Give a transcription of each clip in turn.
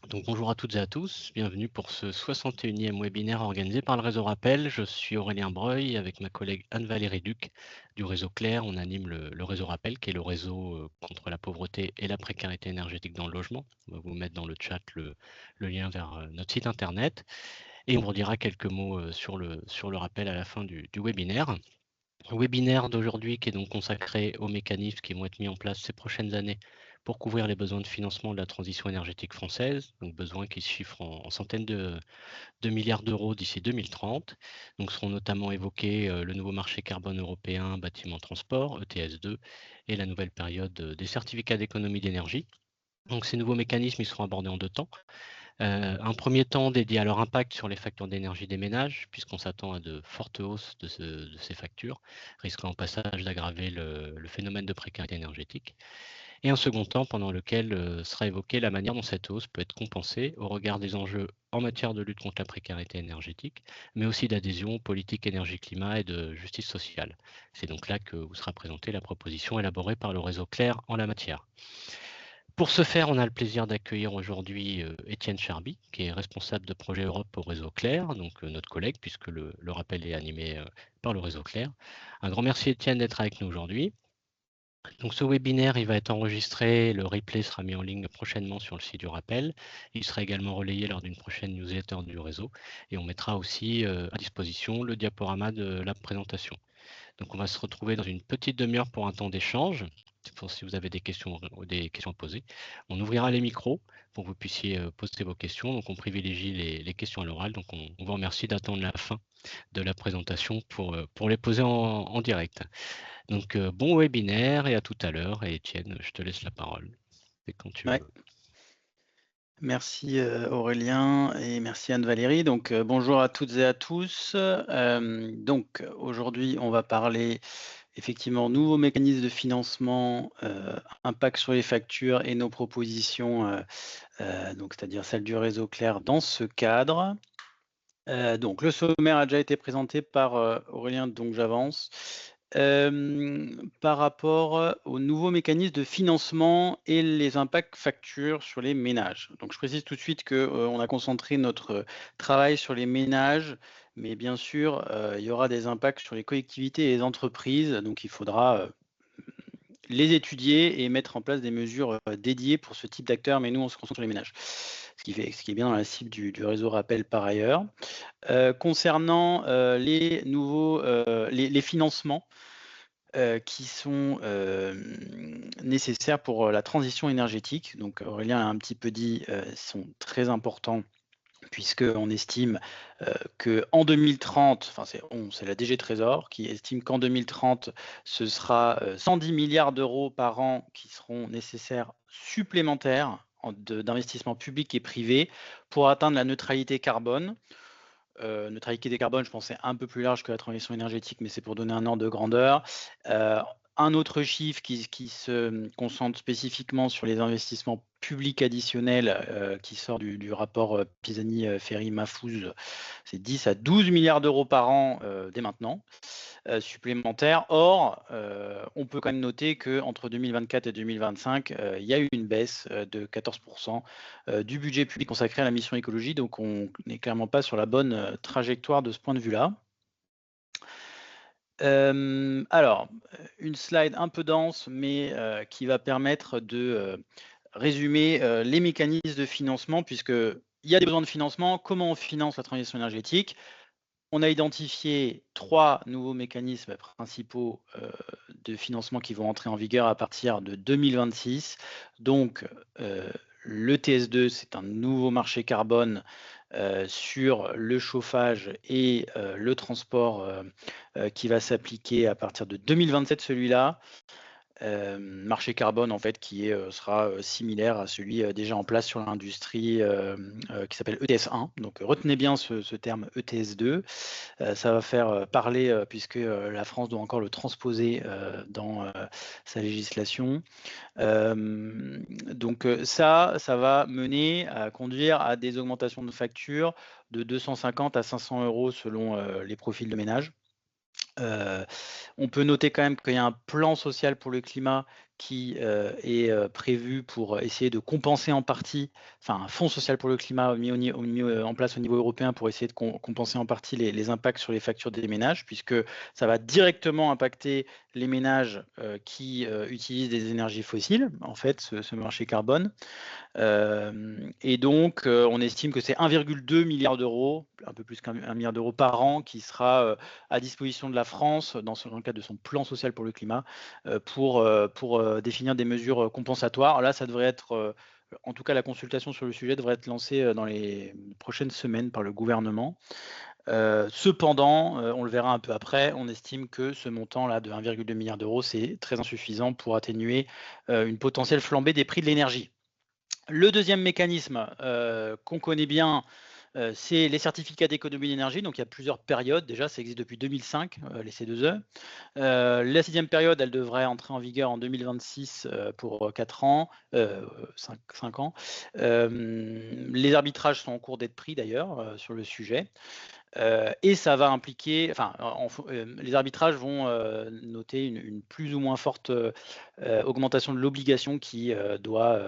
Donc bonjour à toutes et à tous, bienvenue pour ce 61e webinaire organisé par le réseau Rappel. Je suis Aurélien Breuil avec ma collègue Anne-Valérie Duc du réseau Clair. On anime le réseau Rappel qui est le réseau contre la pauvreté et la précarité énergétique dans le logement. On va vous mettre dans le chat le lien vers notre site internet et on redira quelques mots sur le rappel à la fin du webinaire. Le webinaire d'aujourd'hui qui est donc consacré aux mécanismes qui vont être mis en place ces prochaines années pour couvrir les besoins de financement de la transition énergétique française, donc besoins qui se chiffrent en centaines de milliards d'euros d'ici 2030. Donc seront notamment évoqués le nouveau marché carbone européen bâtiment transport, ETS2, et la nouvelle période des certificats d'économie d'énergie. Donc ces nouveaux mécanismes ils seront abordés en deux temps. Un premier temps dédié à leur impact sur les factures d'énergie des ménages, puisqu'on s'attend à de fortes hausses de ces factures, risquant au passage d'aggraver le phénomène de précarité énergétique. Et un second temps pendant lequel sera évoquée la manière dont cette hausse peut être compensée au regard des enjeux en matière de lutte contre la précarité énergétique, mais aussi d'adhésion aux politiques énergie-climat et de justice sociale. C'est donc là que vous sera présentée la proposition élaborée par le réseau Clair en la matière. Pour ce faire, on a le plaisir d'accueillir aujourd'hui Étienne Charby, qui est responsable de projet Europe au réseau Clair, donc notre collègue, puisque le rappel est animé par le réseau Clair. Un grand merci Étienne d'être avec nous aujourd'hui. Donc ce webinaire, il va être enregistré, le replay sera mis en ligne prochainement sur le site du rappel. Il sera également relayé lors d'une prochaine newsletter du réseau et on mettra aussi à disposition le diaporama de la présentation. Donc on va se retrouver dans une petite demi-heure pour un temps d'échange. Pour si vous avez des questions à poser. On ouvrira les micros pour que vous puissiez poser vos questions. Donc on privilégie les questions à l'oral. Donc on vous remercie d'attendre la fin de la présentation pour les poser en direct. Donc bon webinaire et à tout à l'heure. Et Étienne, je te laisse la parole. C'est quand tu Ouais. veux. Merci Aurélien et merci Anne-Valérie. Donc bonjour à toutes et à tous. Donc aujourd'hui, on va parler effectivement nouveaux mécanismes de financement, impact sur les factures et nos propositions, donc c'est-à-dire celle du réseau Clair dans ce cadre. Donc le sommaire a déjà été présenté par Aurélien, donc j'avance. Par rapport aux nouveaux mécanismes de financement et les impacts factures sur les ménages. Donc je précise tout de suite qu'on a concentré notre travail sur les ménages, mais bien sûr, il y aura des impacts sur les collectivités et les entreprises, donc il faudra les étudier et mettre en place des mesures dédiées pour ce type d'acteurs, mais nous, on se concentre sur les ménages, ce qui est bien dans la cible du réseau Rappel par ailleurs. Concernant les nouveaux les financements qui sont nécessaires pour la transition énergétique. Donc Aurélien l'a un petit peu dit, sont très importants puisqu'on estime qu'en 2030, enfin c'est la DG Trésor qui estime qu'en 2030, ce sera 110 milliards d'euros par an qui seront nécessaires supplémentaires d'investissements publics et privés pour atteindre la neutralité carbone. Neutralité carbone, je pense, c'est un peu plus large que la transition énergétique, mais c'est pour donner un ordre de grandeur. Un autre chiffre qui se concentre spécifiquement sur les investissements publics additionnels qui sort du rapport Pisani-Ferry-Mahfouz, c'est 10 à 12 milliards d'euros par an dès maintenant. Supplémentaires. Or, on peut quand même noter qu'entre 2024 et 2025, il y a eu une baisse de 14% du budget public consacré à la mission écologie, donc on n'est clairement pas sur la bonne trajectoire de ce point de vue-là. Alors, une slide un peu dense, mais qui va permettre de résumer les mécanismes de financement, puisqu'il y a des besoins de financement. Comment on finance la transition énergétique? On a identifié 3 nouveaux mécanismes principaux de financement qui vont entrer en vigueur à partir de 2026. Donc, l'ETS2, c'est un nouveau marché carbone sur le chauffage et le transport qui va s'appliquer à partir de 2027, celui-là. Marché carbone en fait qui sera similaire à celui déjà en place sur l'industrie qui s'appelle ETS1. Donc retenez bien ce terme ETS2. Ça va faire parler puisque la France doit encore le transposer dans sa législation. Donc ça va mener à conduire à des augmentations de factures de 250 à 500 euros selon les profils de ménage. On peut noter quand même qu'il y a un plan social pour le climat qui est prévu pour essayer de compenser en partie, enfin un fonds social pour le climat mis en place au niveau européen pour essayer de compenser en partie les impacts sur les factures des ménages, puisque ça va directement impacter les ménages qui utilisent des énergies fossiles, en fait, ce marché carbone. Et donc, on estime que c'est 1,2 milliard d'euros, un peu plus qu'1 milliard d'euros par an, qui sera à disposition de la France dans le cadre de son plan social pour le climat, pour définir des mesures compensatoires. Là, ça devrait être, en tout cas, la consultation sur le sujet devrait être lancée dans les prochaines semaines par le gouvernement. Cependant, on le verra un peu après, on estime que ce montant-là de 1,2 milliard d'euros, c'est très insuffisant pour atténuer une potentielle flambée des prix de l'énergie. Le deuxième mécanisme qu'on connaît bien, c'est les certificats d'économie d'énergie. Donc il y a plusieurs périodes déjà, ça existe depuis 2005, les C2E. La 6e période, elle devrait entrer en vigueur en 2026 pour 4 ans, 5 ans. Les arbitrages sont en cours d'être pris d'ailleurs sur le sujet. Et ça va impliquer, enfin, les arbitrages vont noter une plus ou moins forte augmentation de l'obligation qui doit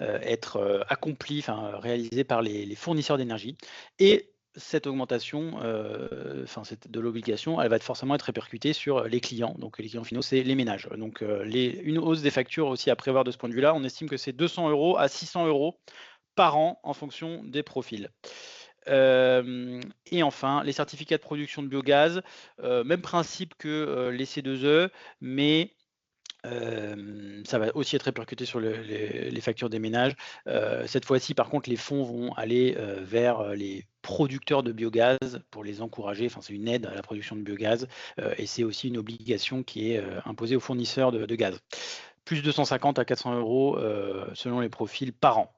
être accomplie, enfin réalisée par les fournisseurs d'énergie. Et cette augmentation, de l'obligation, elle va forcément être répercutée sur les clients. Donc les clients finaux, c'est les ménages. Donc une hausse des factures aussi à prévoir de ce point de vue-là. On estime que c'est 200 € à 600 € par an en fonction des profils. Et enfin, les certificats de production de biogaz, même principe que les C2E, mais ça va aussi être répercuté sur les factures des ménages. Cette fois-ci, par contre, les fonds vont aller vers les producteurs de biogaz pour les encourager. Enfin, c'est une aide à la production de biogaz et c'est aussi une obligation qui est imposée aux fournisseurs de gaz. Plus de 150 à 400 € selon les profils par an.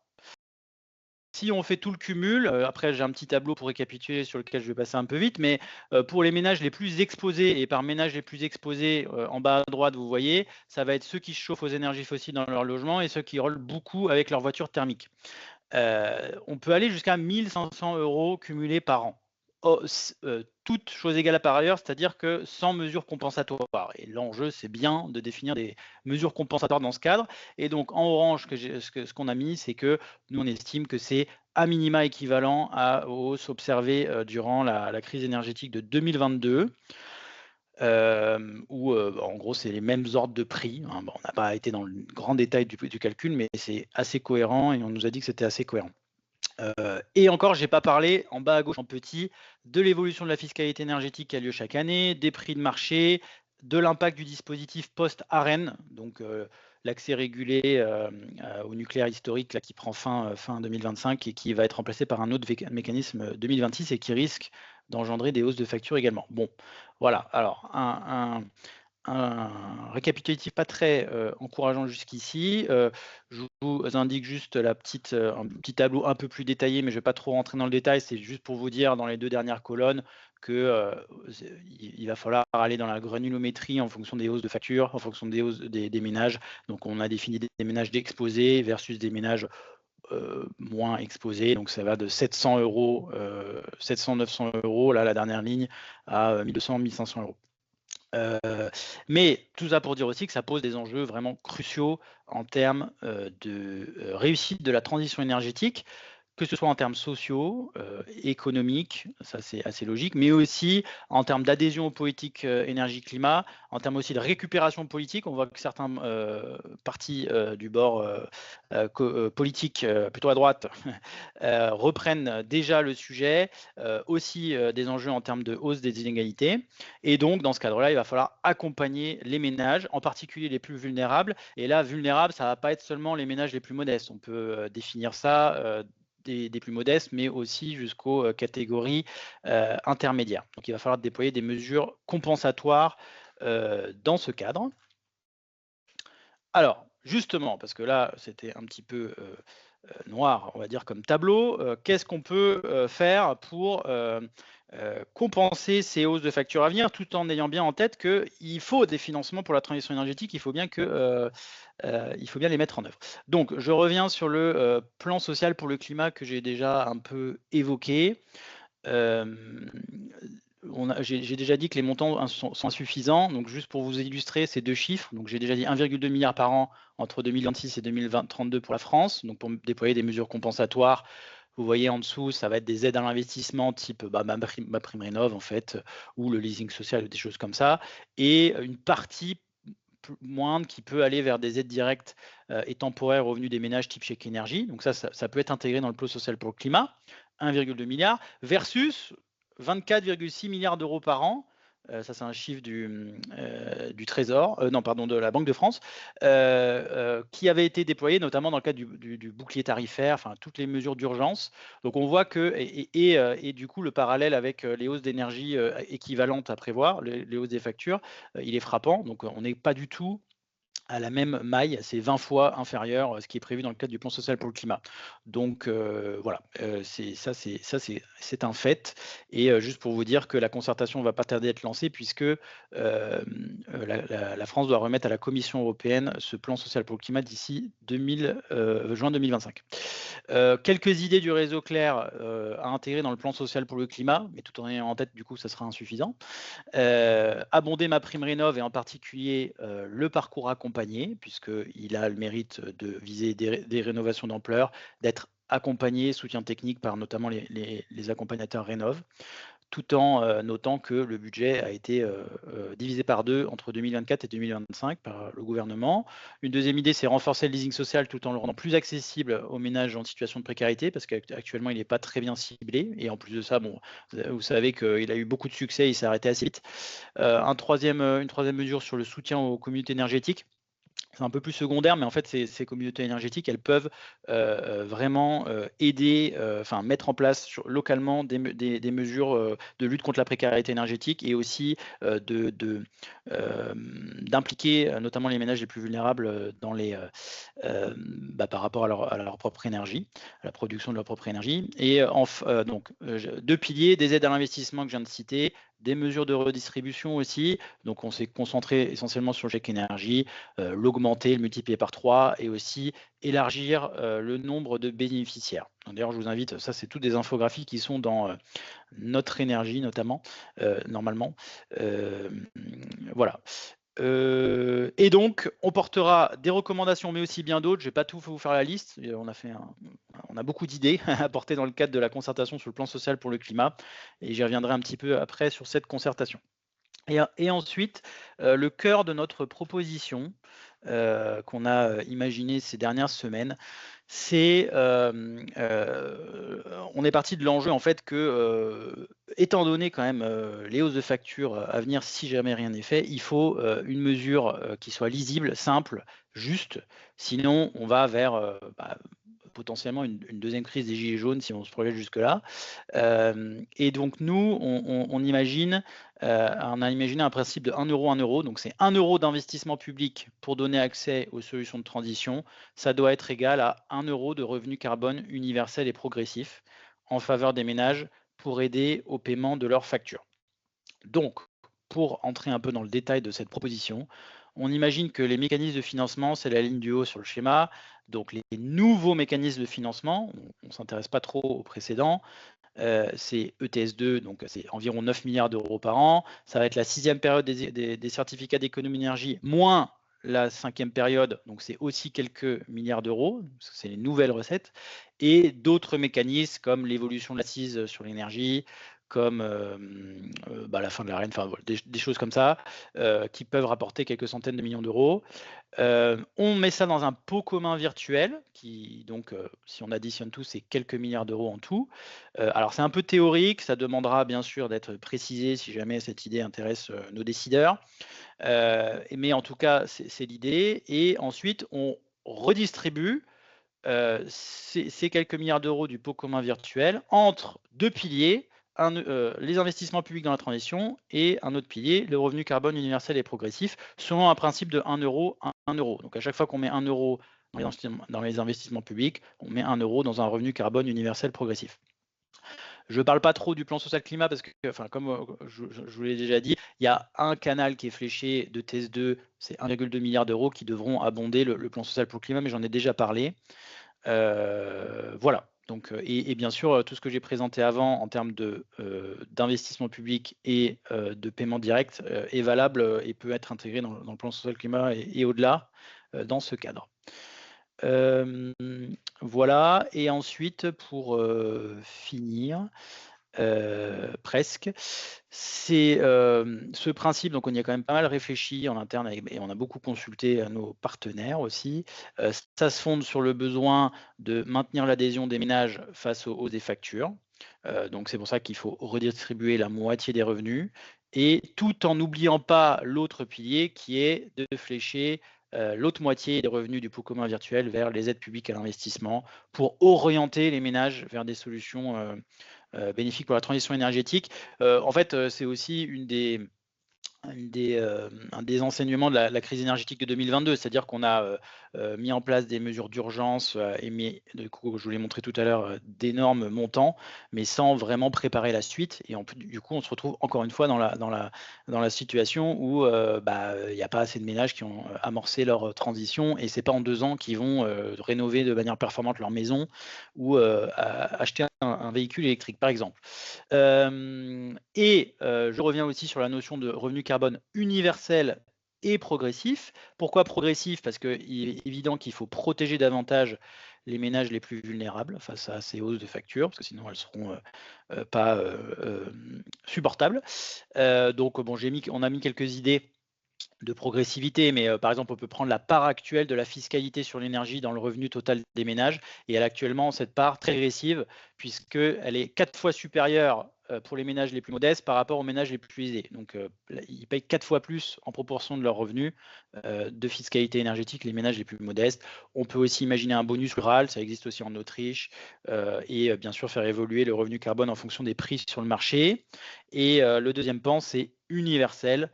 Si on fait tout le cumul, après j'ai un petit tableau pour récapituler sur lequel je vais passer un peu vite, mais pour les ménages les plus exposés et par ménages les plus exposés, en bas à droite, vous voyez, ça va être ceux qui se chauffent aux énergies fossiles dans leur logement et ceux qui roulent beaucoup avec leur voiture thermique. On peut aller jusqu'à 1 500 € cumulés par an. Toutes choses égales par ailleurs, c'est-à-dire que sans mesures compensatoires. Et l'enjeu, c'est bien de définir des mesures compensatoires dans ce cadre. Et donc, en orange, ce qu'on a mis, c'est que nous, on estime que c'est à minima équivalent aux hausses observées durant la crise énergétique de 2022. Où en gros, c'est les mêmes ordres de prix, hein. Bon, on n'a pas été dans le grand détail du calcul, mais c'est assez cohérent et on nous a dit que c'était assez cohérent. Et encore, j'ai pas parlé, en bas à gauche en petit, de l'évolution de la fiscalité énergétique qui a lieu chaque année, des prix de marché, de l'impact du dispositif post-ARENH, donc l'accès régulé au nucléaire historique là, qui prend fin 2025 et qui va être remplacé par un autre mécanisme 2026 et qui risque d'engendrer des hausses de factures également. Bon, voilà, alors un récapitulatif pas très encourageant jusqu'ici. Je vous indique juste un petit tableau un peu plus détaillé, mais je ne vais pas trop rentrer dans le détail. C'est juste pour vous dire dans les 2 dernières colonnes que il va falloir aller dans la granulométrie en fonction des hausses de factures, en fonction des hausses des ménages. Donc on a défini des ménages d'exposés versus des ménages moins exposés. Donc ça va de 700 €, 700-900 €, là la dernière ligne, à 1 200-1 500 €. Mais tout ça pour dire aussi que ça pose des enjeux vraiment cruciaux en termes de réussite de la transition énergétique, que ce soit en termes sociaux, économiques, ça c'est assez logique, mais aussi en termes d'adhésion aux politiques énergie-climat, en termes aussi de récupération politique. On voit que certains partis du bord politique, plutôt à droite, reprennent déjà le sujet, aussi des enjeux en termes de hausse des inégalités. Et donc, dans ce cadre-là, il va falloir accompagner les ménages, en particulier les plus vulnérables. Et là, vulnérables, ça ne va pas être seulement les ménages les plus modestes. On peut définir ça des plus modestes, mais aussi jusqu'aux catégories intermédiaires. Donc, il va falloir déployer des mesures compensatoires dans ce cadre. Alors, justement, parce que là, c'était un petit peu noir, on va dire, comme tableau, qu'est-ce qu'on peut faire pour compenser ces hausses de factures à venir, tout en ayant bien en tête qu'il faut des financements pour la transition énergétique, il faut bien les mettre en œuvre. Donc, je reviens sur le plan social pour le climat que j'ai déjà un peu évoqué. j'ai déjà dit que les montants sont insuffisants. Donc, juste pour vous illustrer ces deux chiffres, donc j'ai déjà dit 1,2 milliard par an entre 2026 et 2032 pour la France, donc pour déployer des mesures compensatoires. Vous voyez en dessous, ça va être des aides à l'investissement type ma prime rénov en fait, ou le leasing social, des choses comme ça, et une partie moindre qui peut aller vers des aides directes et temporaires aux revenus des ménages type chèque énergie. Donc ça peut être intégré dans le plan social pour le climat, 1,2 milliard, versus 24,6 milliards d'euros par an. Ça, c'est un chiffre du Trésor, non, pardon, de la Banque de France, qui avait été déployé notamment dans le cadre du bouclier tarifaire, enfin toutes les mesures d'urgence. Donc on voit que, et du coup, le parallèle avec les hausses d'énergie équivalentes à prévoir, les hausses des factures, il est frappant. Donc on n'est pas du tout à la même maille, c'est 20 fois inférieur à ce qui est prévu dans le cadre du plan social pour le climat. Donc voilà, c'est un fait. Et juste pour vous dire que la concertation ne va pas tarder à être lancée puisque la France doit remettre à la Commission européenne ce plan social pour le climat d'ici juin 2025. Quelques idées du réseau clair à intégrer dans le plan social pour le climat, mais tout en ayant en tête, du coup, ça sera insuffisant. Abonder ma prime rénov et en particulier le parcours accompagné, puisqu'il a le mérite de viser des rénovations d'ampleur, d'être accompagné, soutien technique par notamment les accompagnateurs rénov', tout en notant que le budget a été divisé par 2 entre 2024 et 2025 par le gouvernement. Une deuxième idée, c'est renforcer le leasing social tout en le rendant plus accessible aux ménages en situation de précarité, parce qu'actuellement, il n'est pas très bien ciblé. Et en plus de ça, bon, vous savez qu'il a eu beaucoup de succès, il s'est arrêté assez vite. Une troisième mesure sur le soutien aux communautés énergétiques. C'est un peu plus secondaire, mais en fait, ces communautés énergétiques, elles peuvent vraiment aider, mettre en place localement des mesures de lutte contre la précarité énergétique et aussi d'impliquer notamment les ménages les plus vulnérables par rapport à leur propre énergie, à la production de leur propre énergie. Et donc, deux piliers, des aides à l'investissement que je viens de citer, des mesures de redistribution aussi. Donc, on s'est concentré essentiellement sur le chèque énergie, l'augmenter, le multiplier par 3 et aussi élargir le nombre de bénéficiaires. D'ailleurs, je vous invite, ça c'est toutes des infographies qui sont dans Notre Énergie notamment, normalement. Voilà. Et donc, on portera des recommandations, mais aussi bien d'autres. Je ne vais pas tout vous faire la liste. On a beaucoup d'idées à porter dans le cadre de la concertation sur le plan social pour le climat. Et j'y reviendrai un petit peu après sur cette concertation. Et ensuite, le cœur de notre proposition qu'on a imaginé ces dernières semaines, c'est on est parti de l'enjeu en fait que, étant donné quand même les hausses de factures à venir, si jamais rien n'est fait, il faut une mesure qui soit lisible, simple, juste. Sinon, on va vers potentiellement une deuxième crise des gilets jaunes si on se projette jusque-là. Et donc nous, on imagine, on a imaginé un principe de 1 euro, 1 euro. Donc c'est 1 euro d'investissement public pour donner accès aux solutions de transition. Ça doit être égal à 1 euro de revenu carbone universel et progressif en faveur des ménages pour aider au paiement de leurs factures. Donc, pour entrer un peu dans le détail de cette proposition, on imagine que les mécanismes de financement, c'est la ligne du haut sur le schéma. Donc, les nouveaux mécanismes de financement, on ne s'intéresse pas trop aux précédents, c'est ETS2, donc c'est environ 9 milliards d'euros par an. Ça va être la 6e période des certificats d'économie d'énergie, moins la 5e période, donc c'est aussi quelques milliards d'euros, c'est les nouvelles recettes, et d'autres mécanismes comme l'évolution de l'assise sur l'énergie, comme la fin de la reine, enfin des choses comme ça, qui peuvent rapporter quelques centaines de millions d'euros. On met ça dans un pot commun virtuel, qui donc, si on additionne tout, c'est quelques milliards d'euros en tout. Alors c'est un peu théorique, ça demandera bien sûr d'être précisé si jamais cette idée intéresse nos décideurs. Mais en tout cas, c'est l'idée. Et ensuite, on redistribue ces quelques milliards d'euros du pot commun virtuel entre deux piliers, les investissements publics dans la transition et un autre pilier, le revenu carbone universel et progressif, selon un principe de 1 euro, 1 euro. Donc à chaque fois qu'on met 1 euro dans les investissements publics, on met 1 euro dans un revenu carbone universel progressif. Je ne parle pas trop du plan social climat parce que, comme je vous l'ai déjà dit, il y a un canal qui est fléché de TS2, c'est 1,2 milliard d'euros qui devront abonder le plan social pour le climat, mais j'en ai déjà parlé. Voilà. Donc, et bien sûr, tout ce que j'ai présenté avant en termes d'investissement public et de paiement direct est valable et peut être intégré dans le plan social climat et au-delà dans ce cadre. Voilà, et ensuite pour finir, presque, c'est ce principe, donc on y a quand même pas mal réfléchi en interne et on a beaucoup consulté nos partenaires aussi. Ça se fonde sur le besoin de maintenir l'adhésion des ménages face aux hausses des factures. Donc c'est pour ça qu'il faut redistribuer la moitié des revenus, et tout en n'oubliant pas l'autre pilier qui est de flécher l'autre moitié des revenus du pot commun virtuel vers les aides publiques à l'investissement pour orienter les ménages vers des solutions bénéfiques pour la transition énergétique. En fait, c'est aussi un des enseignements de la crise énergétique de 2022, c'est-à-dire qu'on a mis en place des mesures d'urgence et mis, du coup, je vous l'ai montré tout à l'heure, d'énormes montants, mais sans vraiment préparer la suite. Et du coup, on se retrouve encore une fois dans la situation où il n'y a pas assez de ménages qui ont amorcé leur transition, et c'est pas en 2 ans qu'ils vont rénover de manière performante leur maison ou acheter un véhicule électrique, par exemple. Je reviens aussi sur la notion de revenu carbone universel et progressif. Pourquoi progressif? Parce qu'il est évident qu'il faut protéger davantage les ménages les plus vulnérables face à ces hausses de factures, parce que sinon elles seront pas supportables. Donc bon, on a mis quelques idées de progressivité, mais par exemple, on peut prendre la part actuelle de la fiscalité sur l'énergie dans le revenu total des ménages, et elle a actuellement cette part très régressive, puisqu'elle est 4 fois supérieure pour les ménages les plus modestes par rapport aux ménages les plus aisés. Donc, ils payent 4 fois plus en proportion de leurs revenus de fiscalité énergétique, les ménages les plus modestes. On peut aussi imaginer un bonus rural, ça existe aussi en Autriche, et bien sûr faire évoluer le revenu carbone en fonction des prix sur le marché. Et le deuxième pan, c'est universel.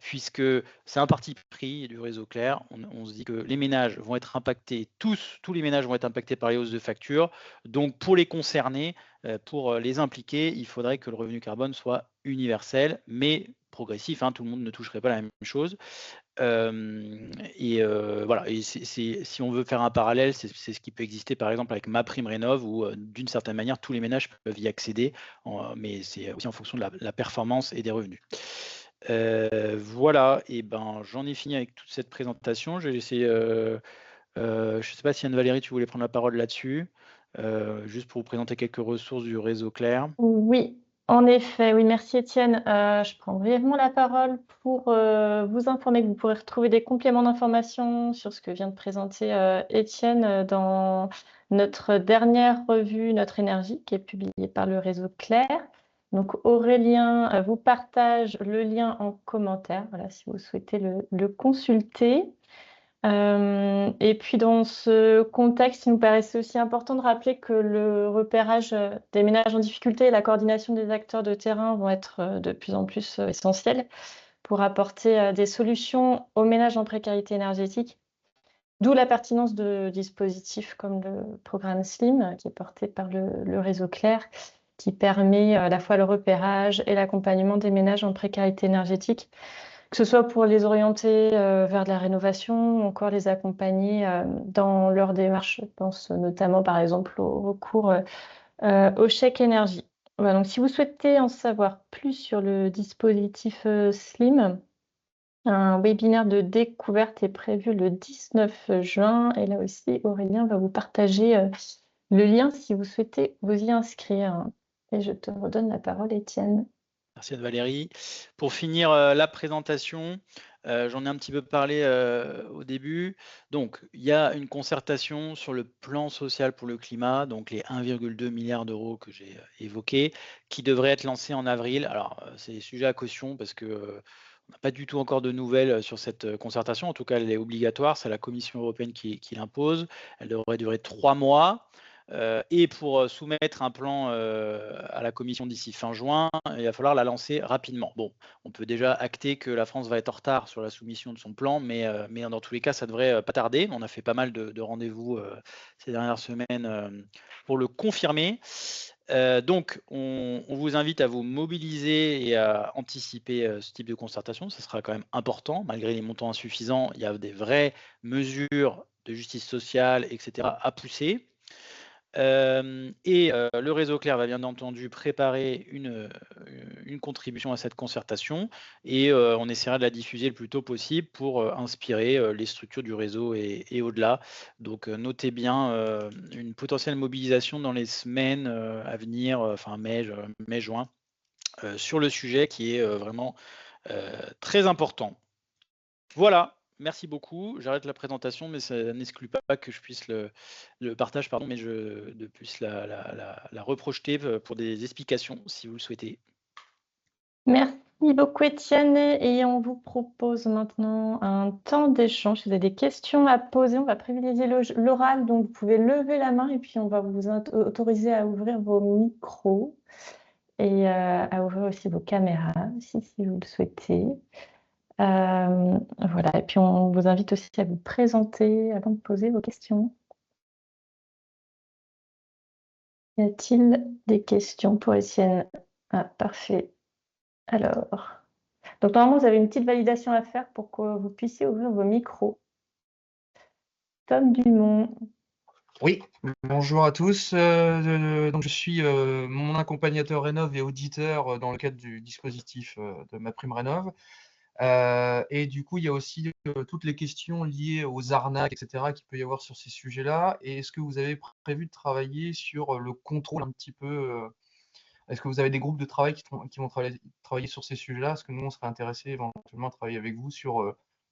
Puisque c'est un parti pris du réseau clair. On se dit que les ménages vont être impactés, tous les ménages vont être impactés par les hausses de factures. Donc pour les concerner, pour les impliquer, il faudrait que le revenu carbone soit universel, mais progressif, hein, tout le monde ne toucherait pas la même chose. Voilà, et si on veut faire un parallèle, c'est ce qui peut exister par exemple avec MaPrimeRénov', où d'une certaine manière tous les ménages peuvent y accéder, mais c'est aussi en fonction de la performance et des revenus. Voilà, et ben j'en ai fini avec toute cette présentation. Je vais laisser, je ne sais pas si Anne-Valérie, tu voulais prendre la parole là-dessus, juste pour vous présenter quelques ressources du réseau Clair. Oui, en effet, oui, merci Étienne. Je prends brièvement la parole pour vous informer que vous pourrez retrouver des compléments d'information sur ce que vient de présenter Étienne dans notre dernière revue, Notre énergie, qui est publiée par le réseau Clair. Donc Aurélien vous partage le lien en commentaire, voilà, si vous souhaitez le consulter. Et puis dans ce contexte, il nous paraissait aussi important de rappeler que le repérage des ménages en difficulté et la coordination des acteurs de terrain vont être de plus en plus essentiels pour apporter des solutions aux ménages en précarité énergétique. D'où la pertinence de dispositifs comme le programme SLIM, qui est porté par le réseau Clair, qui permet à la fois le repérage et l'accompagnement des ménages en précarité énergétique, que ce soit pour les orienter vers de la rénovation ou encore les accompagner dans leur démarche. Je pense notamment par exemple au recours au chèque énergie. Voilà, donc si vous souhaitez en savoir plus sur le dispositif SLIM, un webinaire de découverte est prévu le 19 juin, et là aussi Aurélien va vous partager le lien si vous souhaitez vous y inscrire. Et je te redonne la parole, Étienne. Merci Anne-Valérie. Pour finir la présentation, j'en ai un petit peu parlé au début. Donc, il y a une concertation sur le plan social pour le climat, donc les 1,2 milliard d'euros que j'ai évoqués, qui devrait être lancé en avril. Alors, c'est sujet à caution parce que on n'a pas du tout encore de nouvelles sur cette concertation. En tout cas, elle est obligatoire. C'est la Commission européenne qui l'impose. Elle devrait durer 3 mois. Et pour soumettre un plan à la Commission d'ici fin juin, il va falloir la lancer rapidement. Bon, on peut déjà acter que la France va être en retard sur la soumission de son plan, mais dans tous les cas, ça devrait pas tarder. On a fait pas mal de rendez-vous ces dernières semaines pour le confirmer. Donc, on vous invite à vous mobiliser et à anticiper ce type de concertation. Ce sera quand même important. Malgré les montants insuffisants, il y a des vraies mesures de justice sociale, etc., à pousser. Le réseau Clair va bien entendu préparer une contribution à cette concertation et on essaiera de la diffuser le plus tôt possible pour inspirer les structures du réseau et au-delà. Donc notez bien une potentielle mobilisation dans les semaines à venir, enfin mai, juin, sur le sujet qui est vraiment très important. Voilà, merci beaucoup. J'arrête la présentation, mais ça n'exclut pas que je puisse le partage, pardon, mais de puisse la reprojeter pour des explications si vous le souhaitez. Merci beaucoup, Étienne. Et on vous propose maintenant un temps d'échange. Si vous avez des questions à poser, on va privilégier l'oral. Donc, vous pouvez lever la main et puis on va vous autoriser à ouvrir vos micros et à ouvrir aussi vos caméras, si vous le souhaitez. Voilà. Et puis, on vous invite aussi à vous présenter avant de poser vos questions. Y a-t-il des questions pour Étienne? Ah, parfait. Alors, donc normalement, vous avez une petite validation à faire pour que vous puissiez ouvrir vos micros. Tom Dumont. Oui, bonjour à tous. Donc je suis mon accompagnateur Rénov et auditeur dans le cadre du dispositif de MaPrimeRénov. Et du coup, il y a aussi toutes les questions liées aux arnaques, etc., qu'il peut y avoir sur ces sujets-là. Et est-ce que vous avez prévu de travailler sur le contrôle un petit peu est-ce que vous avez des groupes de travail qui vont travailler sur ces sujets-là? Parce que nous, on serait intéressés éventuellement à travailler avec vous sur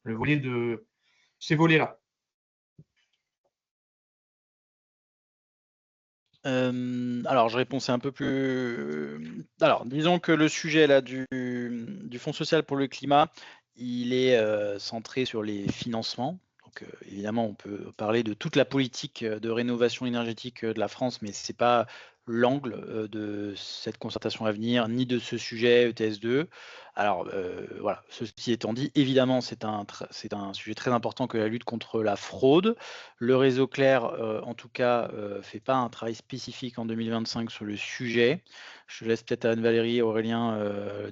le volet de ces volets-là. Alors, je réponds, c'est un peu plus. Alors, disons que le sujet là du Fonds social pour le climat, il est centré sur les financements. Donc, évidemment, on peut parler de toute la politique de rénovation énergétique de la France, mais c'est pas l'angle de cette concertation à venir, ni de ce sujet ETS2. Alors, voilà, ceci étant dit, évidemment, c'est un sujet très important que la lutte contre la fraude. Le réseau Clair, en tout cas, fait pas un travail spécifique en 2025 sur le sujet. Je laisse peut-être à Anne-Valérie et Aurélien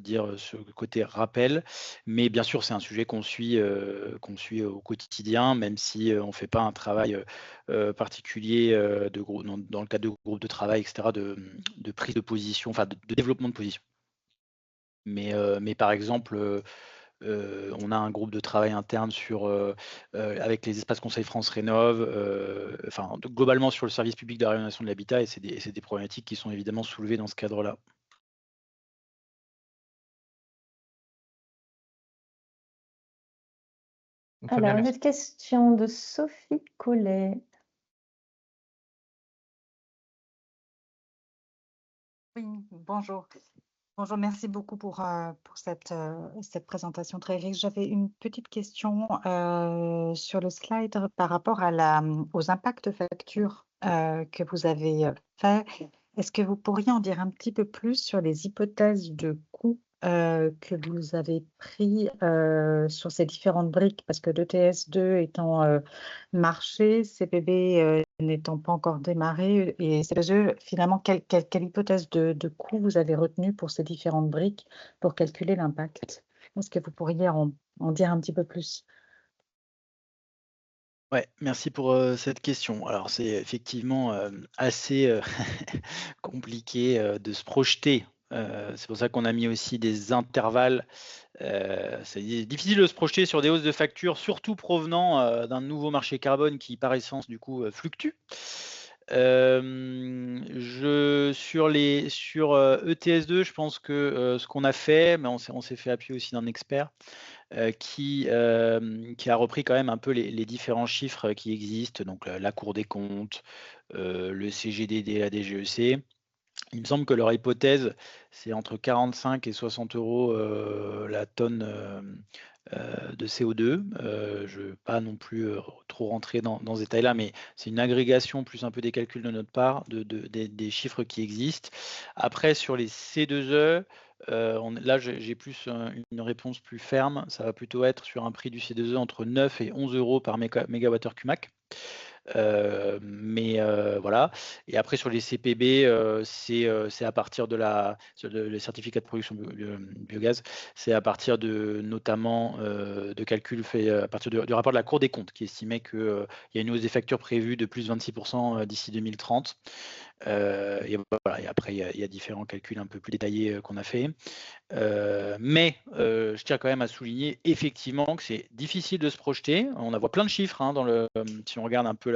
dire sur le côté rappel. Mais bien sûr, c'est un sujet qu'on suit au quotidien, même si on ne fait pas un travail particulier dans le cadre de groupes de travail, etc., de prise de position, enfin de développement de position. Mais par exemple, on a un groupe de travail interne avec les espaces Conseil France Rénov, globalement sur le service public de la rénovation de l'habitat, et c'est des problématiques qui sont évidemment soulevées dans ce cadre-là. Alors, une autre question de Sophie Collet. Oui, bonjour. Bonjour, merci beaucoup pour cette présentation très riche. J'avais une petite question sur le slide par rapport aux impacts factures que vous avez fait. Est-ce que vous pourriez en dire un petit peu plus sur les hypothèses de coûts que vous avez pris sur ces différentes briques? Parce que l'ETS2 étant marché, CPB n'étant pas encore démarré, et CPE, finalement, quelle hypothèse de coût vous avez retenue pour ces différentes briques pour calculer l'impact? Est-ce que vous pourriez en dire un petit peu plus? Ouais, merci pour cette question. Alors, c'est effectivement assez compliqué de se projeter. C'est pour ça qu'on a mis aussi des intervalles. C'est difficile de se projeter sur des hausses de factures, surtout provenant d'un nouveau marché carbone qui, par essence, du coup, fluctue. Sur ETS2, je pense que ce qu'on a fait, mais on s'est fait appuyer aussi d'un expert qui a repris quand même un peu les différents chiffres qui existent, donc la Cour des comptes, le CGDD, la DGEC. Il me semble que leur hypothèse, c'est entre 45 et 60 euros la tonne de CO2. Je ne veux pas non plus trop rentrer dans ce détail-là, mais c'est une agrégation plus un peu des calculs de notre part des chiffres qui existent. Après, sur les C2E, là, j'ai plus une réponse plus ferme. Ça va plutôt être sur un prix du C2E entre 9 et 11 euros par mégawattheure CUMAC. Mais voilà. Et après, sur les CPB, c'est à partir sur les certificats de production biogaz, c'est à partir de notamment de calculs faits à partir du rapport de la Cour des comptes qui estimait qu'il y a une hausse des factures prévue de plus de 26% d'ici 2030. Et voilà. Et après, il y a différents calculs un peu plus détaillés qu'on a fait. Mais je tiens quand même à souligner effectivement que c'est difficile de se projeter. On a voit plein de chiffres si on regarde un peu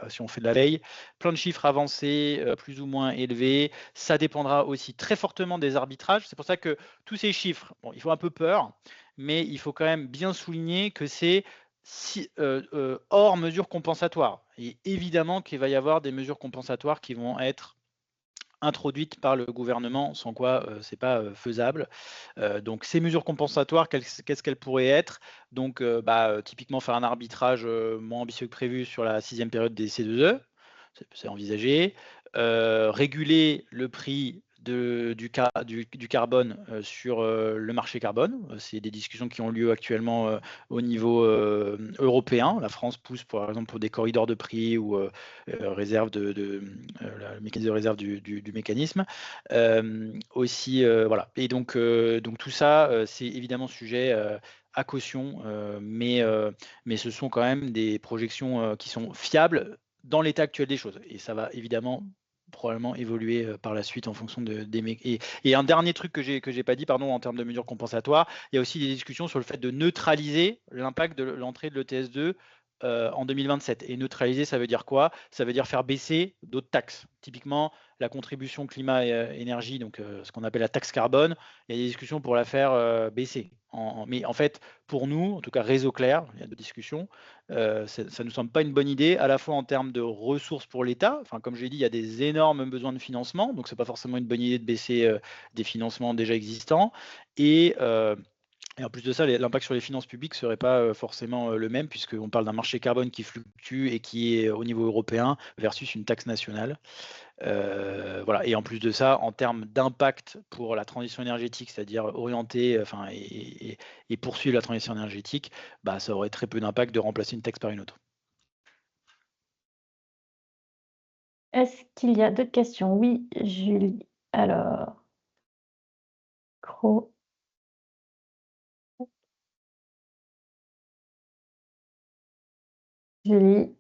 si on fait de la veille, plein de chiffres avancés, plus ou moins élevés. Ça dépendra aussi très fortement des arbitrages. C'est pour ça que tous ces chiffres, bon, il faut un peu peur, mais il faut quand même bien souligner que c'est hors mesures compensatoires. Et évidemment qu'il va y avoir des mesures compensatoires qui vont être introduites par le gouvernement, sans quoi c'est pas faisable. Donc ces mesures compensatoires, qu'est-ce qu'elles pourraient être? Donc typiquement faire un arbitrage moins ambitieux que prévu sur la 6e période des C2E, c'est envisagé. Réguler le prix du carbone sur le marché carbone. C'est des discussions qui ont lieu actuellement au niveau européen. La France pousse par exemple pour des corridors de prix ou réserve le mécanisme de réserve du mécanisme. Aussi, voilà. Et donc tout ça, c'est évidemment sujet à caution, mais ce sont quand même des projections qui sont fiables dans l'état actuel des choses. Et ça va évidemment probablement évoluer par la suite en fonction et un dernier truc que j'ai pas dit, pardon, en termes de mesures compensatoires, il y a aussi des discussions sur le fait de neutraliser l'impact de l'entrée de l'ETS2 en 2027. Et neutraliser, ça veut dire quoi? Ça veut dire faire baisser d'autres taxes. Typiquement, la contribution climat-énergie, donc ce qu'on appelle la taxe carbone, il y a des discussions pour la faire baisser. Mais en fait, pour nous, en tout cas Réseau Clair, il y a d'autres discussions, ça ne nous semble pas une bonne idée, à la fois en termes de ressources pour l'État. Enfin, comme j'ai dit, il y a des énormes besoins de financement, donc c'est pas forcément une bonne idée de baisser des financements déjà existants. Et en plus de ça, l'impact sur les finances publiques ne serait pas forcément le même, puisqu'on parle d'un marché carbone qui fluctue et qui est au niveau européen versus une taxe nationale. Voilà. Et en plus de ça, en termes d'impact pour la transition énergétique, c'est-à-dire orienter et poursuivre la transition énergétique, ça aurait très peu d'impact de remplacer une taxe par une autre. Est-ce qu'il y a d'autres questions? Oui, Julie. Alors, micro. Julie,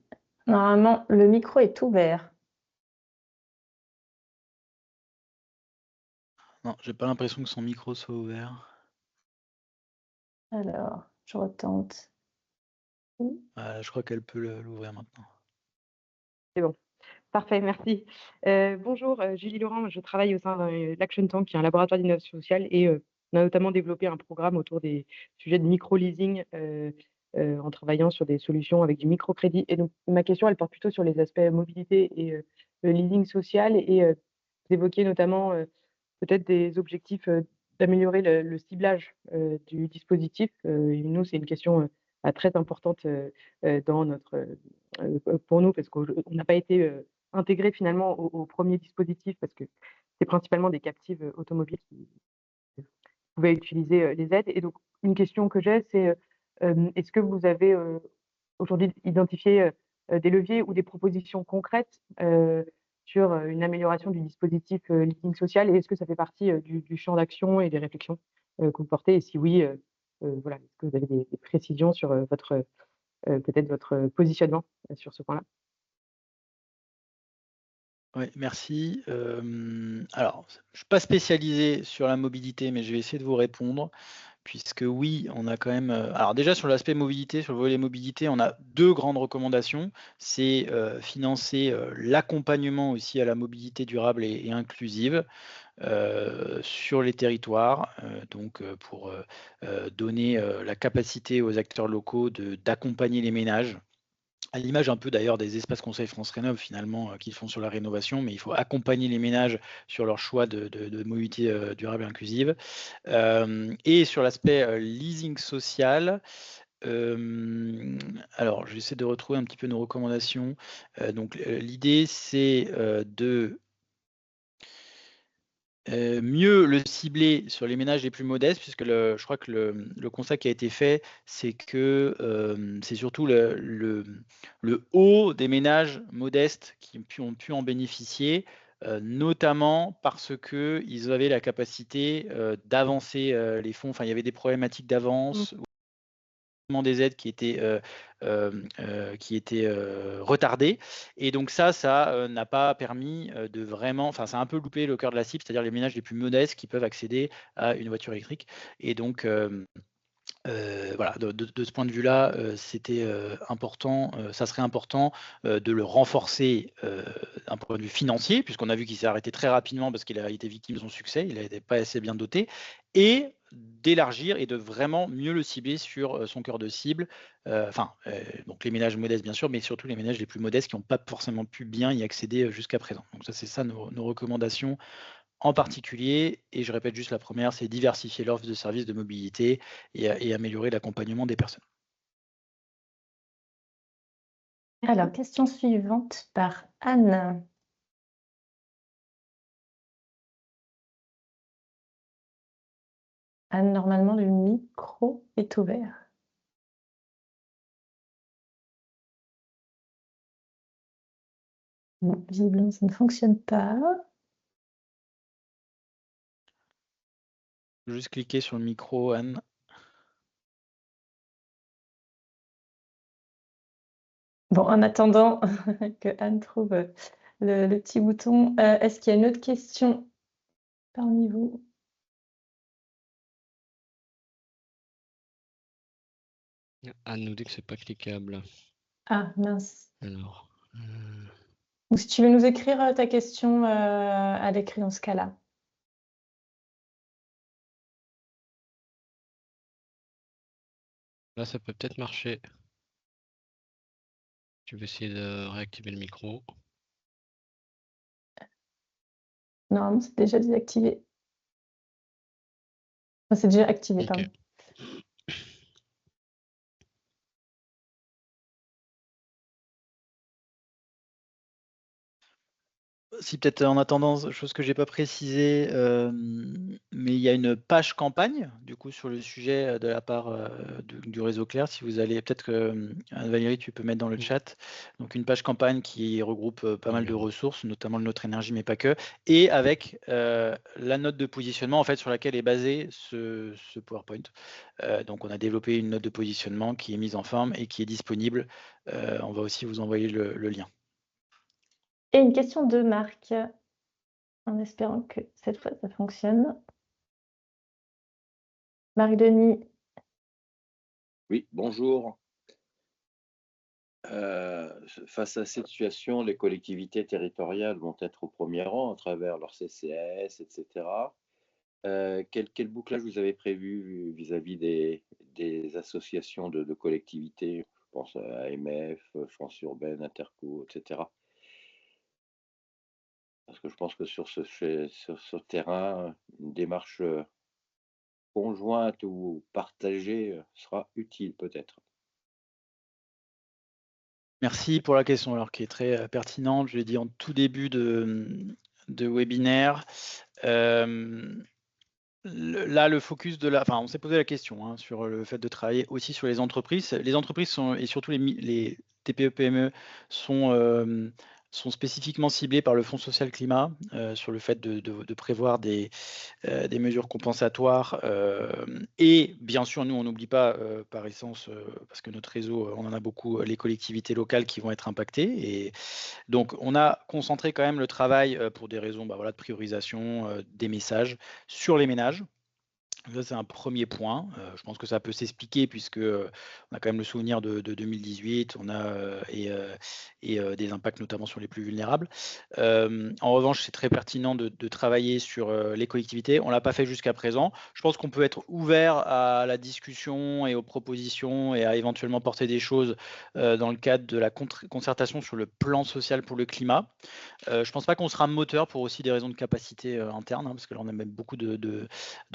normalement, le micro est ouvert. Non, j'ai pas l'impression que son micro soit ouvert. Alors, je retente. Je crois qu'elle peut l'ouvrir maintenant. C'est bon. Parfait, merci. Bonjour, Julie Laurent, je travaille au sein de l'Action Tank, qui est un laboratoire d'innovation sociale, et on a notamment développé un programme autour des sujets de micro-leasing en travaillant sur des solutions avec du microcrédit. Et donc, ma question, elle porte plutôt sur les aspects mobilité et le leasing social, et vous évoquiez notamment peut-être des objectifs d'améliorer le ciblage du dispositif. Nous, c'est une question très importante dans pour nous, parce qu'on n'a pas été intégré finalement au premier dispositif, parce que c'est principalement des captives automobiles qui pouvaient utiliser les aides. Et donc, une question que j'ai, c'est est-ce que vous avez aujourd'hui identifié des leviers ou des propositions concrètes sur une amélioration du dispositif leasing social, et est-ce que ça fait partie du champ d'action et des réflexions que vous portez? Et si oui, voilà, est-ce que vous avez des précisions sur peut-être votre positionnement sur ce point-là? Oui, merci. Alors, je ne suis pas spécialisé sur la mobilité, mais je vais essayer de vous répondre, puisque oui, on a quand même. Alors déjà sur l'aspect mobilité, sur le volet mobilité, on a 2 grandes recommandations. C'est financer l'accompagnement aussi à la mobilité durable et inclusive sur les territoires, donc pour donner la capacité aux acteurs locaux d'accompagner les ménages. À l'image un peu d'ailleurs des espaces conseils France Rénov finalement qu'ils font sur la rénovation, mais il faut accompagner les ménages sur leur choix de mobilité durable et inclusive. Et sur l'aspect leasing social, alors j'essaie de retrouver un petit peu nos recommandations. Donc l'idée c'est de mieux le cibler sur les ménages les plus modestes, puisque je crois que le constat qui a été fait, c'est que c'est surtout le haut des ménages modestes qui ont pu en bénéficier, notamment parce qu'ils avaient la capacité d'avancer les fonds. Enfin, il y avait des problématiques d'avance, des aides qui étaient retardées, et donc ça n'a pas permis de vraiment, enfin ça a un peu loupé le cœur de la cible, c'est-à-dire les ménages les plus modestes qui peuvent accéder à une voiture électrique. Et donc voilà, de ce point de vue-là, c'était important, ça serait important de le renforcer d'un point de vue financier, puisqu'on a vu qu'il s'est arrêté très rapidement parce qu'il a été victime de son succès, il n'était pas assez bien doté, et d'élargir et de vraiment mieux le cibler sur son cœur de cible, donc les ménages modestes bien sûr, mais surtout les ménages les plus modestes qui n'ont pas forcément pu bien y accéder jusqu'à présent. Donc ça, c'est ça nos recommandations en particulier, et je répète juste la première, c'est diversifier l'offre de services de mobilité et améliorer l'accompagnement des personnes. Alors, question suivante par Anne. Anne, normalement, le micro est ouvert. Non, visiblement, ça ne fonctionne pas. Juste cliquer sur le micro, Anne. Bon, en attendant que Anne trouve le petit bouton, est-ce qu'il y a une autre question parmi vous? Anne nous dit que c'est pas cliquable. Ah, mince. Alors, Ou si tu veux nous écrire ta question à l'écrit dans ce cas-là. là, ça peut peut-être marcher. Tu veux essayer de réactiver le micro. Normalement, c'est déjà désactivé. Enfin, c'est déjà activé, Ok. pardon. Si peut-être en attendant, chose que j'ai pas précisée, mais il y a une page campagne du coup sur le sujet de la part du réseau Clair. Si vous allez, peut-être que Valérie, tu peux mettre dans le chat. Donc une page campagne qui regroupe pas mal de ressources, notamment le Notre Énergie, mais pas que, et avec la note de positionnement en fait sur laquelle est basé ce PowerPoint. Donc on a développé une note de positionnement qui est mise en forme et qui est disponible. On va aussi vous envoyer le lien. Et une question de Marc, en espérant que cette fois ça fonctionne. Marc-Denis. Oui, bonjour. Face à cette situation, les collectivités territoriales vont être au premier rang à travers leur CCAS, etc. Quel bouclage vous avez prévu vis-à-vis des associations de collectivités? Je pense à AMF, France Urbaine, Interco, etc. Parce que je pense que sur ce terrain, une démarche conjointe ou partagée sera utile peut-être. Merci pour la question, alors qui est très pertinente. Je l'ai dit en tout début de webinaire. Là, le focus on s'est posé la question sur le fait de travailler aussi sur les entreprises. Les entreprises et surtout les TPE-PME sont spécifiquement ciblées par le Fonds social climat sur le fait de prévoir des mesures compensatoires. Et bien sûr, nous, on n'oublie pas par essence, parce que notre réseau, on en a beaucoup, les collectivités locales qui vont être impactées. Et donc, on a concentré quand même le travail pour des raisons de priorisation des messages sur les ménages. Ça, c'est un premier point. Je pense que ça peut s'expliquer puisque on a quand même le souvenir de 2018, on a des impacts notamment sur les plus vulnérables. En revanche, c'est très pertinent de travailler sur les collectivités. On l'a pas fait jusqu'à présent. Je pense qu'on peut être ouvert à la discussion et aux propositions et à éventuellement porter des choses dans le cadre de la concertation sur le plan social pour le climat. Je pense pas qu'on sera moteur pour aussi des raisons de capacité interne, parce que là on a même beaucoup de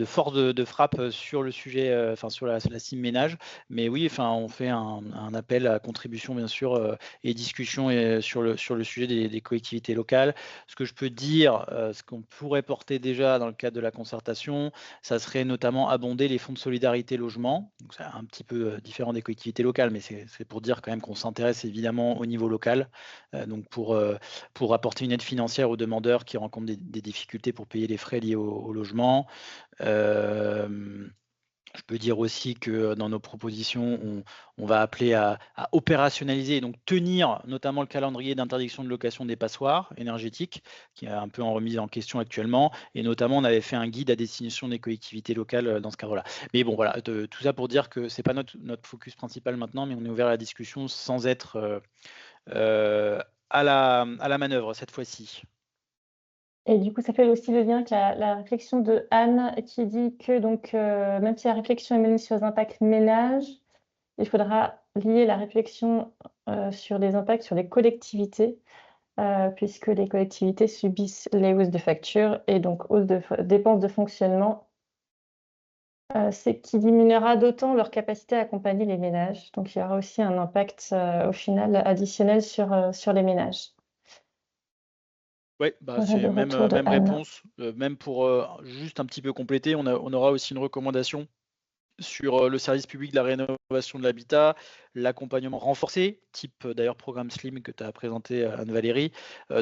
force de de frappe sur le sujet, sur la cible ménage. Mais oui, on fait un appel à contribution, bien sûr, et discussion sur le sujet des collectivités locales. Ce que je peux dire, ce qu'on pourrait porter déjà dans le cadre de la concertation, ça serait notamment abonder les fonds de solidarité logement. Donc, c'est un petit peu différent des collectivités locales, mais c'est pour dire quand même qu'on s'intéresse évidemment au niveau local. Donc, pour apporter une aide financière aux demandeurs qui rencontrent des difficultés pour payer les frais liés au logement. Je peux dire aussi que dans nos propositions, on va appeler à opérationnaliser et donc tenir notamment le calendrier d'interdiction de location des passoires énergétiques, qui est un peu en remise en question actuellement. Et notamment, on avait fait un guide à destination des collectivités locales dans ce cadre-là. Mais bon, voilà, tout ça pour dire que ce n'est pas notre focus principal maintenant, mais on est ouvert à la discussion sans être à la manœuvre cette fois-ci. Et du coup, ça fait aussi le lien avec la réflexion de Anne qui dit que donc, même si la réflexion est menée sur les impacts ménages, il faudra lier la réflexion sur les impacts sur les collectivités, puisque les collectivités subissent les hausses de factures et donc hausse de dépenses de fonctionnement, c'est qui diminuera d'autant leur capacité à accompagner les ménages. Donc, il y aura aussi un impact au final additionnel sur les ménages. Oui, Voilà c'est le même retour de Anne. réponse. Même pour juste un petit peu compléter, on aura aussi une recommandation sur le service public de la rénovation de l'habitat, l'accompagnement renforcé, type d'ailleurs programme SLIM que tu as présenté Anne-Valérie,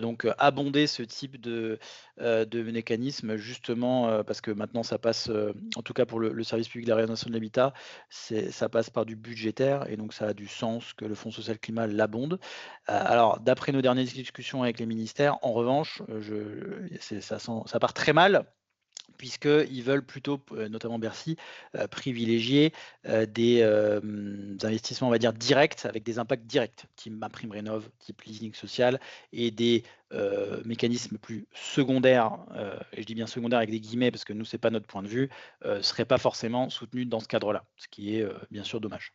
donc abonder ce type de mécanisme justement parce que maintenant ça passe, en tout cas pour le service public de la rénovation de l'habitat, ça passe par du budgétaire et donc ça a du sens que le Fonds social climat l'abonde. Alors d'après nos dernières discussions avec les ministères, en revanche, ça part très mal, puisqu'ils veulent plutôt, notamment Bercy, privilégier des investissements, on va dire, directs, avec des impacts directs, type MaPrimeRénov', type leasing social, et des mécanismes plus secondaires, et je dis bien secondaires avec des guillemets, parce que nous, ce n'est pas notre point de vue, ne seraient pas forcément soutenus dans ce cadre-là, ce qui est bien sûr dommage.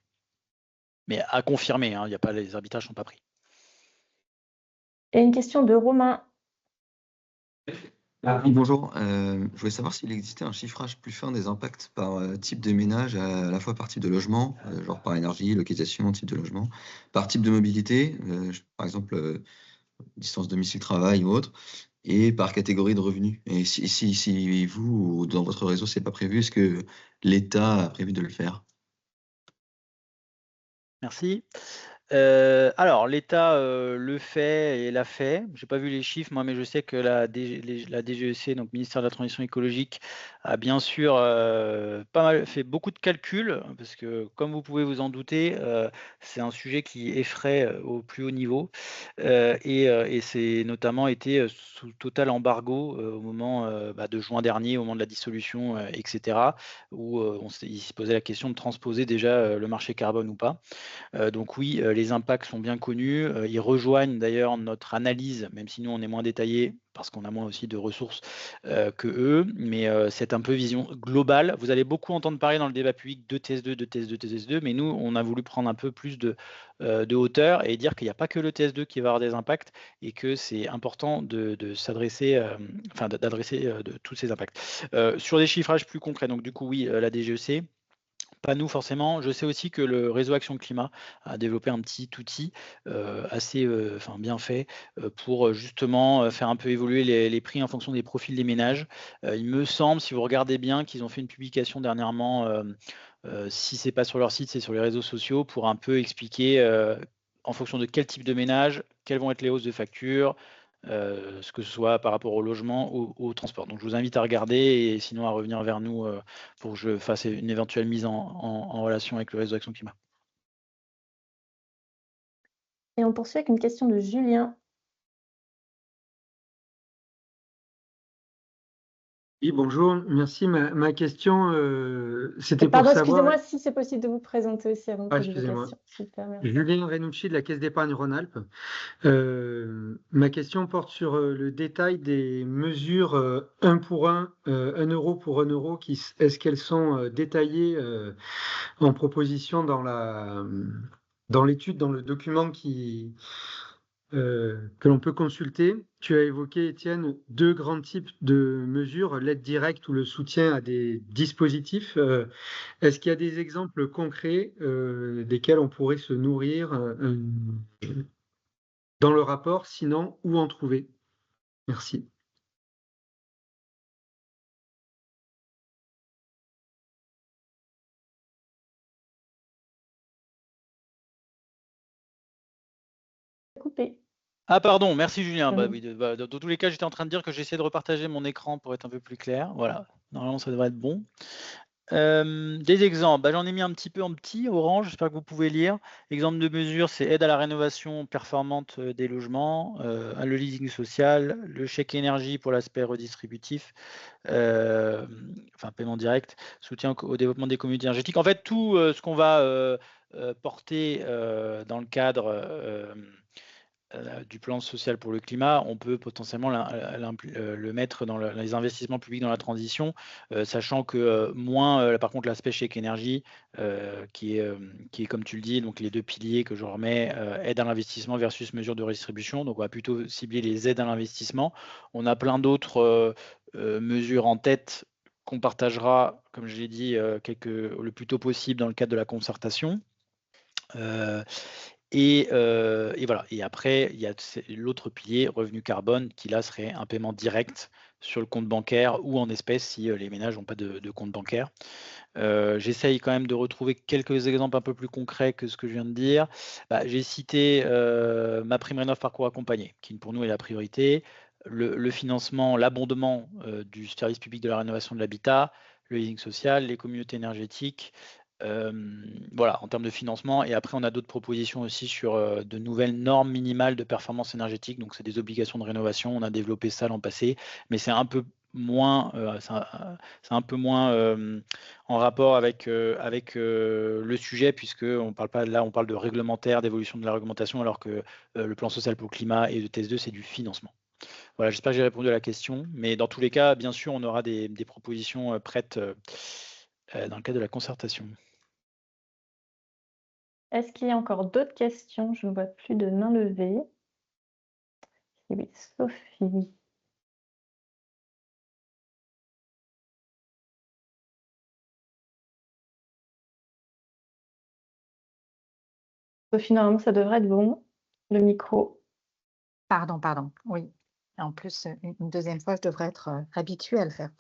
Mais à confirmer, hein, les arbitrages ne sont pas pris. Et une question de Romain. Oui, bonjour. Je voulais savoir s'il existait un chiffrage plus fin des impacts par type de ménage, à la fois par type de logement, genre par énergie, localisation, type de logement, par type de mobilité, par exemple distance domicile-travail ou autre, et par catégorie de revenus. Et si vous, ou dans votre réseau, c'est pas prévu, est-ce que l'État a prévu de le faire? Merci. Alors, l'État le fait et l'a fait. Je n'ai pas vu les chiffres, moi, mais je sais que la DGEC, donc ministère de la Transition écologique, a bien sûr fait beaucoup de calculs, parce que, comme vous pouvez vous en douter, c'est un sujet qui effraie au plus haut niveau. Et c'est notamment été sous total embargo au moment de juin dernier, au moment de la dissolution, etc., où il se posait la question de transposer déjà le marché carbone ou pas. Donc oui, les impacts sont bien connus. Ils rejoignent d'ailleurs notre analyse, même si nous, on est moins détaillé parce qu'on a moins aussi de ressources que eux. Mais c'est un peu vision globale. Vous allez beaucoup entendre parler dans le débat public de TS2, de TS2, TS2. Mais nous, on a voulu prendre un peu plus de hauteur et dire qu'il n'y a pas que le TS2 qui va avoir des impacts et que c'est important de s'adresser, d'adresser de tous ces impacts. Sur des chiffrages plus concrets, donc du coup, oui, la DGEC. Pas nous forcément. Je sais aussi que le réseau Action Climat a développé un petit outil assez bien fait pour justement faire un peu évoluer les prix en fonction des profils des ménages. Il me semble, si vous regardez bien, qu'ils ont fait une publication dernièrement, si ce n'est pas sur leur site, c'est sur les réseaux sociaux, pour un peu expliquer en fonction de quel type de ménage, quelles vont être les hausses de factures, ce que ce soit par rapport au logement ou au transport. Donc je vous invite à regarder et sinon à revenir vers nous pour que je fasse une éventuelle mise en relation avec le réseau Action Climat. Et on poursuit avec une question de Julien. Oui, bonjour, merci. Ma question, c'était pour Pardon, savoir... excusez-moi, si c'est possible de vous présenter aussi avant de poser des questions. Super, merci. Julien Renucci de la Caisse d'épargne Rhône-Alpes. Ma question porte sur le détail des mesures 1 pour 1, 1 euro pour 1 euro. Est-ce qu'elles sont détaillées en proposition dans l'étude, dans le document qui que l'on peut consulter. Tu as évoqué, Étienne, 2 grands types de mesures, l'aide directe ou le soutien à des dispositifs. Est-ce qu'il y a des exemples concrets desquels on pourrait se nourrir dans le rapport, sinon, où en trouver? Merci. Coupé. Ah pardon, merci Julien. Bah, oui, dans tous les cas, j'étais en train de dire que j'essaie de repartager mon écran pour être un peu plus clair. Voilà, normalement ça devrait être bon. Des exemples, j'en ai mis un petit peu en petit, orange, j'espère que vous pouvez lire. Exemple de mesure, c'est aide à la rénovation performante des logements, le leasing social, le chèque énergie pour l'aspect redistributif, enfin paiement direct, soutien au développement des communautés énergétiques. En fait, tout ce qu'on va porter dans le cadre du plan social pour le climat, on peut potentiellement le mettre dans les investissements publics dans la transition, sachant que moins, par contre, l'aspect chèque énergie, qui est, comme tu le dis, donc les 2 piliers que je remets, aide à l'investissement versus mesures de redistribution. Donc, on va plutôt cibler les aides à l'investissement. On a plein d'autres mesures en tête qu'on partagera, comme je l'ai dit, le plus tôt possible dans le cadre de la concertation. Et voilà. Et après, il y a l'autre pilier, revenu carbone, qui là serait un paiement direct sur le compte bancaire ou en espèces si les ménages n'ont pas de compte bancaire. J'essaye quand même de retrouver quelques exemples un peu plus concrets que ce que je viens de dire. J'ai cité ma prime rénov parcours accompagné, qui pour nous est la priorité. Le financement, l'abondement du service public de la rénovation de l'habitat, le leasing social, les communautés énergétiques. Voilà, en termes de financement. Et après, on a d'autres propositions aussi sur de nouvelles normes minimales de performance énergétique. Donc, c'est des obligations de rénovation. On a développé ça l'an passé, mais c'est un peu moins, en rapport avec le sujet, puisque on parle pas là, on parle de réglementaire, d'évolution de la réglementation, alors que le plan social pour le climat et le TS2, c'est du financement. Voilà, j'espère que j'ai répondu à la question, mais dans tous les cas, bien sûr, on aura des propositions prêtes dans le cadre de la concertation. Est-ce qu'il y a encore d'autres questions? Je ne vois plus de main levée. Oui, Sophie. Sophie, normalement, ça devrait être bon, le micro. Pardon, oui. En plus, une deuxième fois, je devrais être habituée à le faire.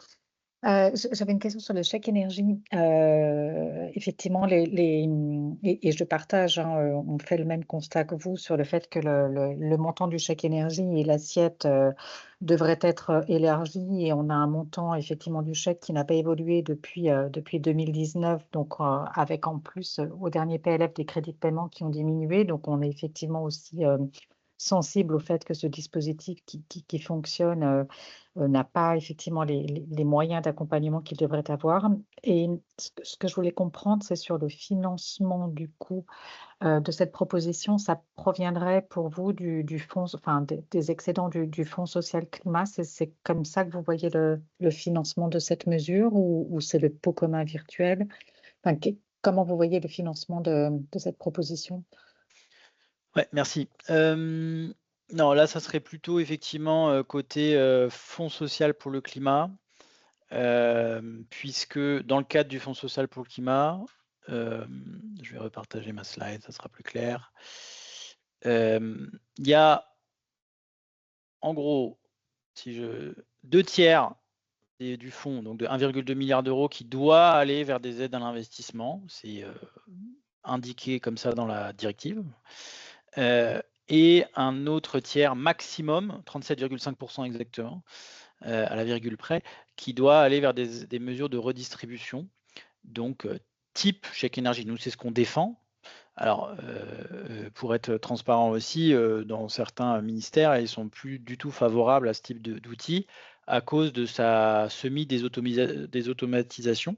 J'avais une question sur le chèque énergie. Effectivement, et je partage, hein, on fait le même constat que vous sur le fait que le montant du chèque énergie et l'assiette devraient être élargis, et on a un montant effectivement du chèque qui n'a pas évolué depuis 2019, donc avec en plus au dernier PLF des crédits de paiement qui ont diminué, donc on est effectivement aussi sensible au fait que ce dispositif qui fonctionne n'a pas effectivement les moyens d'accompagnement qu'il devrait avoir. Et ce que je voulais comprendre, c'est sur le financement du coût de cette proposition. Ça proviendrait pour vous du fonds, enfin des excédents du Fonds social climat. C'est comme ça que vous voyez le financement de cette mesure, ou c'est le pot commun virtuel? Enfin, comment vous voyez le financement de cette proposition? Ouais, merci. Non, là, ça serait plutôt effectivement côté Fonds social pour le climat, puisque dans le cadre du Fonds social pour le climat, je vais repartager ma slide, ça sera plus clair. Il y a en gros, 2 tiers du fonds, donc de 1,2 milliard d'euros, qui doit aller vers des aides à l'investissement. C'est indiqué comme ça dans la directive. Et un autre tiers maximum, 37,5% exactement, à la virgule près, qui doit aller vers des mesures de redistribution, donc type chèque énergie. Nous, c'est ce qu'on défend. Alors, pour être transparent aussi, dans certains ministères, ils sont plus du tout favorables à ce type d'outils à cause de sa automatisations.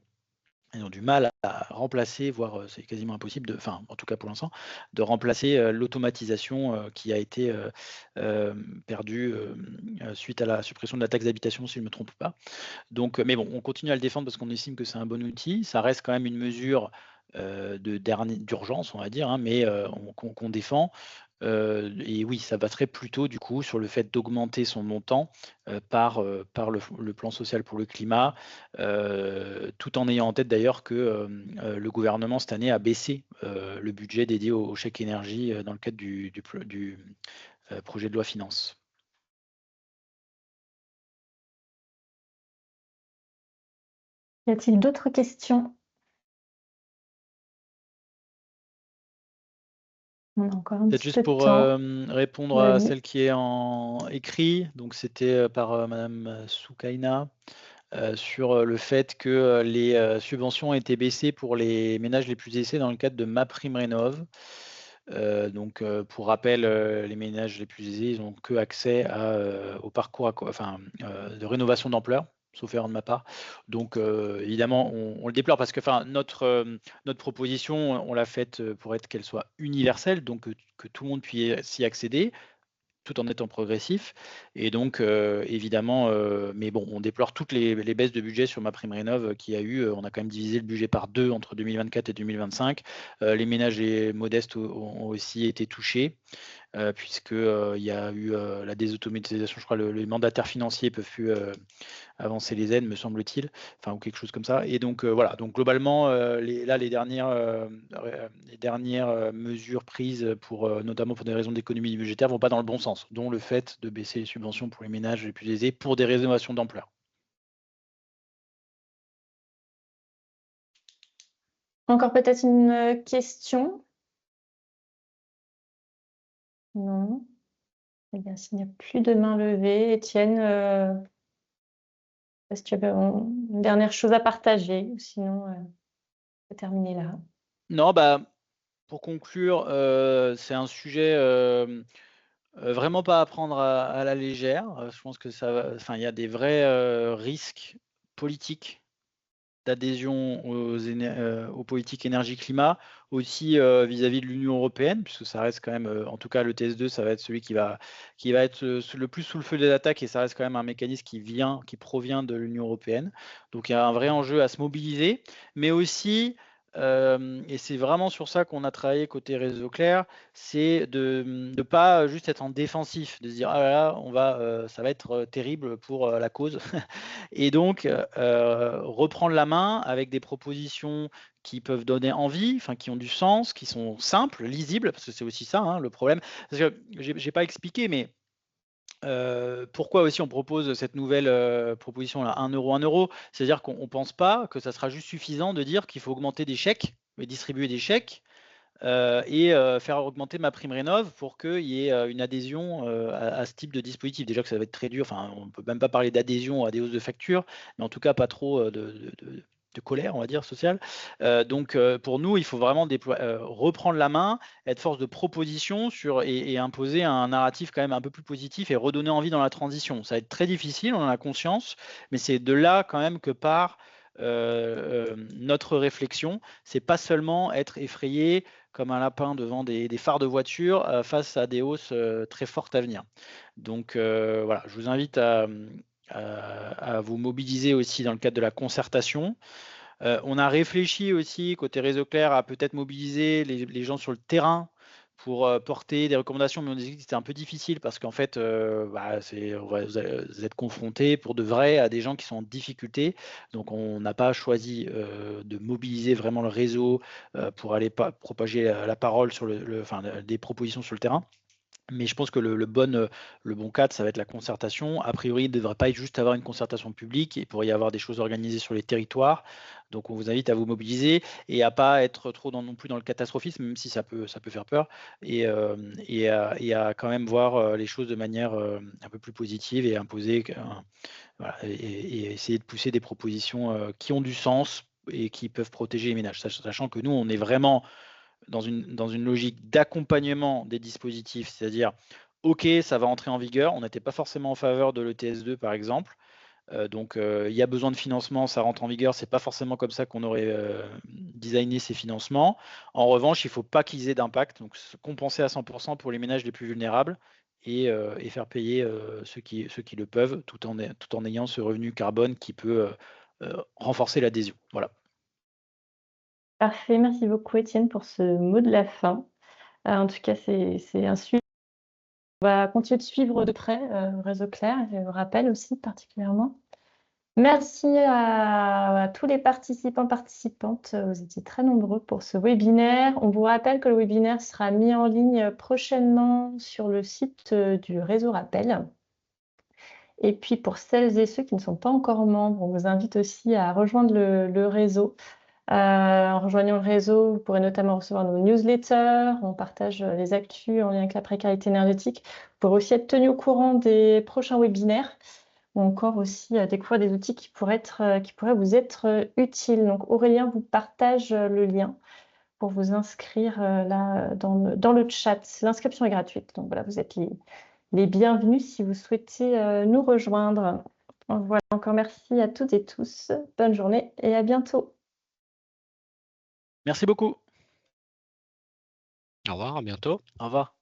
Ils ont du mal à remplacer, voire c'est quasiment impossible, enfin en tout cas pour l'instant, de remplacer l'automatisation qui a été perdue suite à la suppression de la taxe d'habitation, si je ne me trompe pas. Donc, mais bon, on continue à le défendre parce qu'on estime que c'est un bon outil. Ça reste quand même une mesure d'urgence, on va dire, hein, mais qu'on défend. Et oui, ça passerait plutôt du coup sur le fait d'augmenter son montant par le plan social pour le climat, tout en ayant en tête d'ailleurs que le gouvernement cette année a baissé le budget dédié au chèque énergie dans le cadre du projet de loi finances. Y a-t-il d'autres questions? On a encore un Peut-être petit juste peu de pour temps. répondre à Vas-y. celle qui est en écrit, donc c'était par Madame Soukaina, sur le fait que les subventions ont été baissées pour les ménages les plus aisés dans le cadre de MaPrimeRénov'. Donc pour rappel, les ménages les plus aisés, ils n'ont que accès au parcours de rénovation d'ampleur, sauf erreur de ma part. Donc évidemment, on le déplore parce que notre proposition, on l'a faite pour être qu'elle soit universelle, donc que tout le monde puisse s'y accéder, tout en étant progressif. Et donc, évidemment, mais bon, on déplore toutes les baisses de budget sur MaPrimeRénov' qu'il y a eu. On a quand même divisé le budget par 2 entre 2024 et 2025. Les ménages les modestes ont aussi été touchés, puisque il y a eu la désautomatisation. Je crois les mandataires financiers peuvent plus avancer les aides, me semble-t-il, ou quelque chose comme ça. Et donc voilà, donc globalement, les dernières mesures prises notamment pour des raisons d'économie budgétaire vont pas dans le bon sens, dont le fait de baisser les subventions pour les ménages les plus aisés pour des rénovations d'ampleur. Encore peut-être une question? Non. Eh bien, s'il n'y a plus de main levée, Étienne, est-ce que tu avais une dernière chose à partager? Ou sinon, on peut terminer là. Non, pour conclure, c'est un sujet vraiment pas à prendre à la légère. Je pense que il y a des vrais risques politiques d'adhésion aux politiques énergie-climat, aussi vis-à-vis de l'Union européenne, puisque ça reste quand même, en tout cas le TS2, ça va être celui qui va être le plus sous le feu des attaques, et ça reste quand même un mécanisme qui provient de l'Union européenne. Donc il y a un vrai enjeu à se mobiliser, mais aussi, et c'est vraiment sur ça qu'on a travaillé côté Réseau Clair, c'est de ne pas juste être en défensif, de se dire ah là là, ça va être terrible pour la cause. Et donc, reprendre la main avec des propositions qui peuvent donner envie, qui ont du sens, qui sont simples, lisibles, parce que c'est aussi ça, hein, le problème. Parce que j'ai pas expliqué, mais pourquoi aussi on propose cette nouvelle proposition là, 1 euro, 1 euro. C'est-à-dire qu'on ne pense pas que ça sera juste suffisant de dire qu'il faut augmenter des chèques, et distribuer des chèques, et faire augmenter MaPrimeRénov' pour qu'il y ait une adhésion à ce type de dispositif. Déjà que ça va être très dur, on ne peut même pas parler d'adhésion à des hausses de factures, mais en tout cas pas trop de colère, on va dire, sociale. Donc pour nous, il faut vraiment reprendre la main, être force de proposition et imposer un narratif quand même un peu plus positif et redonner envie dans la transition. Ça va être très difficile, on en a conscience, mais c'est de là quand même que part notre réflexion. C'est pas seulement être effrayé comme un lapin devant des phares de voiture face à des hausses très fortes à venir. Donc voilà, je vous invite à vous mobiliser aussi dans le cadre de la concertation. On a réfléchi aussi côté Réseau Clair à peut-être mobiliser les gens sur le terrain pour porter des recommandations, mais on a dit que c'était un peu difficile parce qu'en fait, vous êtes confrontés pour de vrai à des gens qui sont en difficulté. Donc, on n'a pas choisi de mobiliser vraiment le réseau pour aller propager la parole sur des propositions sur le terrain. Mais je pense que le bon cadre, ça va être la concertation. A priori, il ne devrait pas juste avoir une concertation publique, il pourrait y avoir des choses organisées sur les territoires. Donc on vous invite à vous mobiliser et à pas être trop non plus dans le catastrophisme, même si ça peut faire peur, et à quand même voir les choses de manière un peu plus positive et imposer, voilà, et essayer de pousser des propositions qui ont du sens et qui peuvent protéger les ménages, sachant que nous, on est vraiment dans une logique d'accompagnement des dispositifs, c'est-à-dire, OK, ça va entrer en vigueur. On n'était pas forcément en faveur de l'ETS2, par exemple. Donc, il y a besoin de financement, ça rentre en vigueur. C'est pas forcément comme ça qu'on aurait designé ces financements. En revanche, il ne faut pas qu'ils aient d'impact. Donc, compenser à 100% pour les ménages les plus vulnérables et faire payer ceux qui le peuvent, tout en ayant ce revenu carbone qui peut renforcer l'adhésion. Voilà. Parfait, merci beaucoup Étienne pour ce mot de la fin. En tout cas, c'est un sujet qu'on va continuer de suivre de près, Réseau Clair, je le rappelle aussi particulièrement. Merci à tous les participants, participantes. Vous étiez très nombreux pour ce webinaire. On vous rappelle que le webinaire sera mis en ligne prochainement sur le site du Réseau Rappel. Et puis pour celles et ceux qui ne sont pas encore membres, on vous invite aussi à rejoindre le réseau. En rejoignant le réseau, vous pourrez notamment recevoir nos newsletters. On partage les actus en lien avec la précarité énergétique. Vous pourrez aussi être tenu au courant des prochains webinaires ou encore aussi découvrir des outils qui pourraient vous être utiles. Donc Aurélien vous partage le lien pour vous inscrire là dans le chat. L'inscription est gratuite. Donc voilà, vous êtes les bienvenus si vous souhaitez nous rejoindre. Voilà, encore merci à toutes et tous. Bonne journée et à bientôt. Merci beaucoup. Au revoir, à bientôt. Au revoir.